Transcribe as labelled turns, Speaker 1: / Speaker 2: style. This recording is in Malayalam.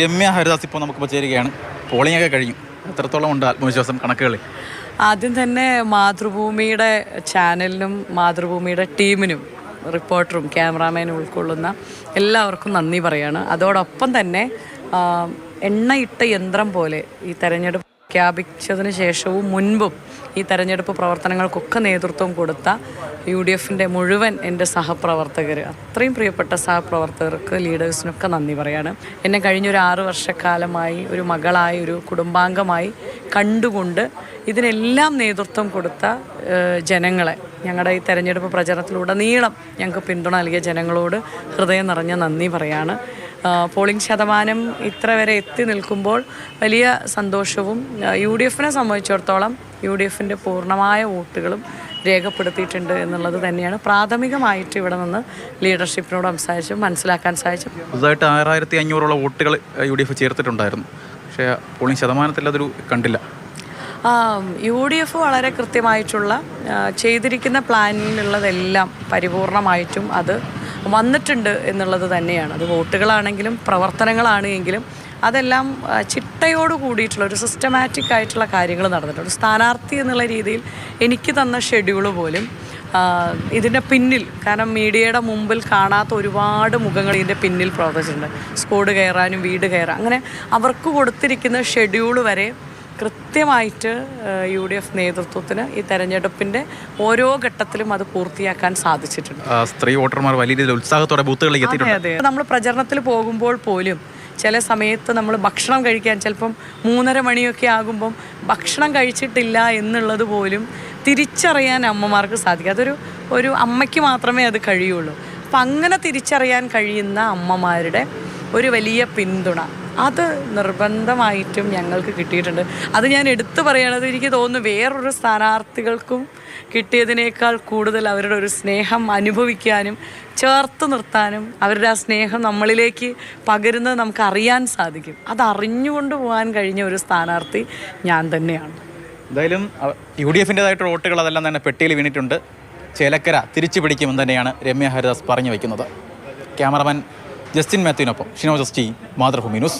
Speaker 1: രമ്യ ഹരിദാസ് ഇപ്പോൾ നമുക്കിപ്പോൾ ചേരുകയാണ്. പോളിംഗ് ഒക്കെ കഴിഞ്ഞു. എത്രത്തോളം ഉണ്ട് ആത്മവിശ്വാസം കണക്കുകൾ?
Speaker 2: ആദ്യം തന്നെ മാതൃഭൂമിയുടെ ചാനലിനും മാതൃഭൂമിയുടെ ടീമിനും റിപ്പോർട്ടറും ക്യാമറാമാനും ഉൾക്കൊള്ളുന്ന എല്ലാവർക്കും നന്ദി പറയാണ്. അതോടൊപ്പം തന്നെ എണ്ണയിട്ട യന്ത്രം പോലെ ഈ തെരഞ്ഞെടുപ്പ് പ്രഖ്യാപിച്ചതിന് ശേഷവും മുൻപും ഈ തെരഞ്ഞെടുപ്പ് പ്രവർത്തനങ്ങൾക്കൊക്കെ നേതൃത്വം കൊടുത്ത UDFൻ്റെ മുഴുവൻ എൻ്റെ സഹപ്രവർത്തകർ, അത്രയും പ്രിയപ്പെട്ട സഹപ്രവർത്തകർക്ക്, ലീഡേഴ്സിനൊക്കെ നന്ദി പറയാണ്. എന്നെ കഴിഞ്ഞൊരു 6 വർഷക്കാലമായി ഒരു മകളായി, ഒരു കുടുംബാംഗമായി കണ്ടുകൊണ്ട് ഇതിനെല്ലാം നേതൃത്വം കൊടുത്ത ജനങ്ങളെ, ഞങ്ങളുടെ ഈ തെരഞ്ഞെടുപ്പ് പ്രചരണത്തിലുടനീളം ഞങ്ങൾക്ക് പിന്തുണ നൽകിയ ജനങ്ങളോട് ഹൃദയം നിറഞ്ഞ നന്ദി പറയാണ്. പോളിംഗ് ശതമാനം ഇത്ര വരെ എത്തി നിൽക്കുമ്പോൾ വലിയ സന്തോഷവും, UDFനെ സംബന്ധിച്ചിടത്തോളം UDFൻ്റെ പൂർണ്ണമായ വോട്ടുകളും രേഖപ്പെടുത്തിയിട്ടുണ്ട് എന്നുള്ളത് തന്നെയാണ് പ്രാഥമികമായിട്ട് ഇവിടെ നിന്ന് ലീഡർഷിപ്പിനോട് സംസാരിച്ചു മനസ്സിലാക്കാൻ സാധിച്ചു.
Speaker 1: പുതുതായിട്ട് 6500 വോട്ടുകൾ UDF ചേർത്തിട്ടുണ്ടായിരുന്നു. പക്ഷേ പോളിംഗ് ശതമാനത്തിൽ അതൊരു കണ്ടില്ല.
Speaker 2: UDF വളരെ കൃത്യമായിട്ടുള്ള ചെയ്തിരിക്കുന്ന പ്ലാനിലുള്ളതെല്ലാം പരിപൂർണമായിട്ടും അത് വന്നിട്ടുണ്ട് എന്നുള്ളത് തന്നെയാണ്. അത് വോട്ടുകളാണെങ്കിലും പ്രവർത്തനങ്ങളാണെങ്കിലും അതെല്ലാം ചിട്ടയോട് കൂടിയിട്ടുള്ള ഒരു സിസ്റ്റമാറ്റിക് ആയിട്ടുള്ള കാര്യങ്ങൾ നടന്നിട്ടുണ്ട്. സ്ഥാനാർത്ഥി എന്നുള്ള രീതിയിൽ എനിക്ക് തന്ന ഷെഡ്യൂൾ പോലും ഇതിൻ്റെ പിന്നിൽ, കാരണം മീഡിയയുടെ മുമ്പിൽ കാണാത്ത ഒരുപാട് മുഖങ്ങൾ ഇതിൻ്റെ പിന്നിൽ പ്രവർത്തിച്ചിട്ടുണ്ട്. സ്ക്വാഡ് കയറാനും വീട് കയറാൻ, അങ്ങനെ അവർക്ക് കൊടുത്തിരിക്കുന്ന ഷെഡ്യൂൾ വരെ കൃത്യമായിട്ട് UDF നേതൃത്വത്തിന് ഈ തെരഞ്ഞെടുപ്പിൻ്റെ ഓരോ ഘട്ടത്തിലും അത് പൂർത്തിയാക്കാൻ സാധിച്ചിട്ടുണ്ട്.
Speaker 1: സ്ത്രീ വോട്ടർമാർ വലിയ രീതിയിൽ ഉത്സാഹത്തോടെ ബൂത്തുകളിൽ എത്തിയിട്ടുണ്ട്.
Speaker 2: അതെ, നമ്മൾ പ്രചരണത്തിൽ പോകുമ്പോൾ പോലും ചില സമയത്ത് നമ്മൾ ഭക്ഷണം കഴിക്കാൻ ചിലപ്പം 3:30 മണിയൊക്കെ ആകുമ്പം ഭക്ഷണം കഴിച്ചിട്ടില്ല എന്നുള്ളത് പോലും തിരിച്ചറിയാൻ അമ്മമാർക്ക് സാധിക്കും. ഒരു അമ്മയ്ക്ക് മാത്രമേ അത് കഴിയുള്ളൂ. അപ്പം അങ്ങനെ തിരിച്ചറിയാൻ കഴിയുന്ന അമ്മമാരുടെ ഒരു വലിയ പിന്തുണ അത് നിർബന്ധമായിട്ടും ഞങ്ങൾക്ക് കിട്ടിയിട്ടുണ്ട്. അത് ഞാൻ എടുത്തു പറയണത്, എനിക്ക് തോന്നുന്നു വേറൊരു സ്ഥാനാർത്ഥികൾക്കും കിട്ടിയതിനേക്കാൾ കൂടുതൽ അവരുടെ ഒരു സ്നേഹം അനുഭവിക്കാനും ചേർത്ത് നിർത്താനും അവരുടെ ആ സ്നേഹം നമ്മളിലേക്ക് പകരുന്നത് നമുക്ക് അറിയാൻ സാധിക്കും. അത് അറിഞ്ഞുകൊണ്ട് പോകാൻ കഴിഞ്ഞ ഒരു സ്ഥാനാർത്ഥി ഞാൻ തന്നെയാണ്.
Speaker 1: എന്തായാലും UDFൻ്റെതായിട്ടുള്ള വോട്ടുകൾ അതെല്ലാം തന്നെ പെട്ടിയിൽ വീണിട്ടുണ്ട്. ചേലക്കര തിരിച്ചു പിടിക്കുമെന്ന് തന്നെയാണ് രമ്യ ഹരിദാസ് പറഞ്ഞു വയ്ക്കുന്നത്. ക്യാമറമാൻ ജസ്റ്റിൻ മാത്യുവിനൊപ്പം ഷിനോ ജസ്റ്റി, മാതൃഭൂമി ന്യൂസ്.